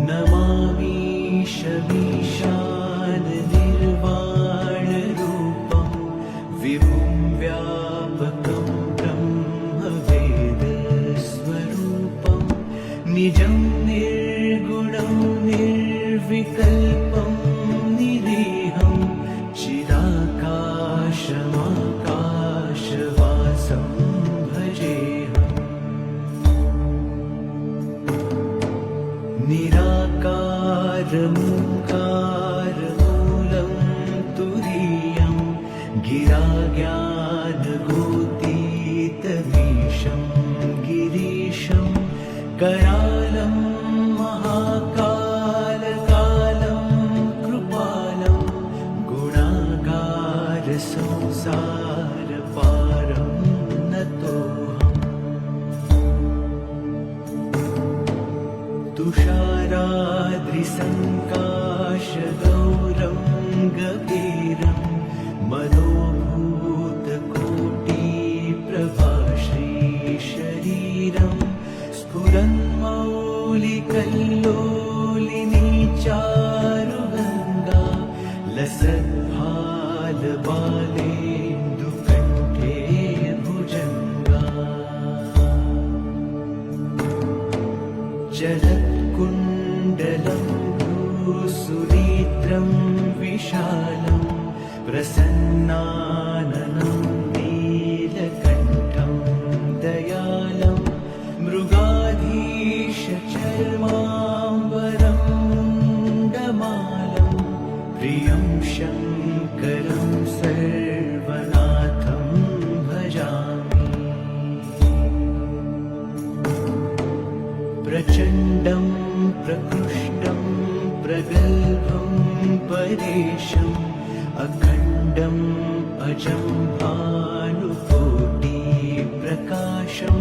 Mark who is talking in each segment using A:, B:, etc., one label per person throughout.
A: नमामि शमीशाननिर्वाणरूपं विभुं व्यापकं ब्रह्मवेदस्वरूपं निजं निर्गुणं निर्विकल्पं निरीहं चिदाकाशमाकाशवासं भजेऽहम्। निराकारमूकारमूलं तुरीयं गिराज्ञानगोतीतमीशं गिरीशं करालं महाकालकालं कृपालं गुणागारसंसारपारं नतोऽहम्। तुषाराद्रिसङ्काशगौरं गभीरं मनोभूतकोटिप्रभाश्रीशरीरं स्फुरन्मौलिकल्लोलिनी चारुगङ्गा लसद्भालबालेन्दुकण्ठे भुजङ्गा। जलत्कुण्डलं भूसुनेत्रं विशालं प्रसन्नाननं नीलकण्ठं दयालं मृगाधीशचर्माम्बरं मुण्डमालं प्रियं शङ्करं सर्वनाथं भजामि। प्रचण्डं प्रकृष्टं प्रगल्भं परेशम् अखण्डम् अजं भानुकोटिप्रकाशं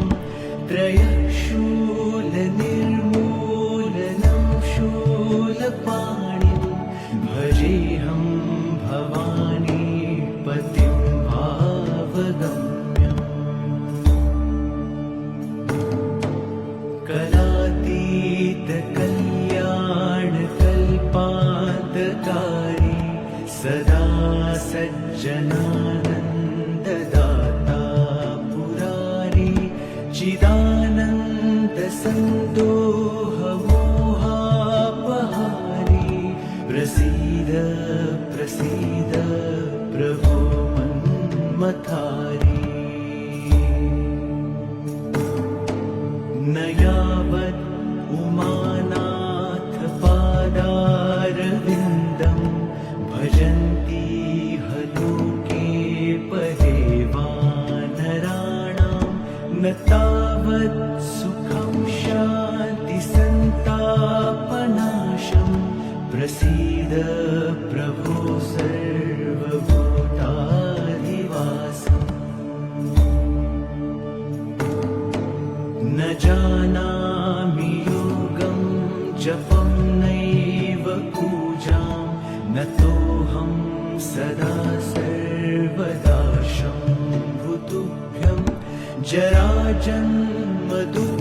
A: त्रयशूलनिर्मूलनं शूलपाणिं भजेऽहं भवानी पतिं भावगम्यम्। कलातीतकल्याणकल्पान्तकारी सदा सज्जनानन्ददाता पुरारी चिदानन्दसन्दोहमोहापहारी प्रसीद प्रसीद प्रभो मन्मथारी। न यावत् उमानाथ पादारविन्दं भजन्ति लोके परे वानराणां न तावत् सुखं शान्तिसन्तापनाशं प्रसीद प्रभो सर्वभूताधिवासम्। न जानामि योगं जपं नैव पूजां नतोऽहं सदा सर्वदा शम्भुतुभ्यं जराजन्मदुःख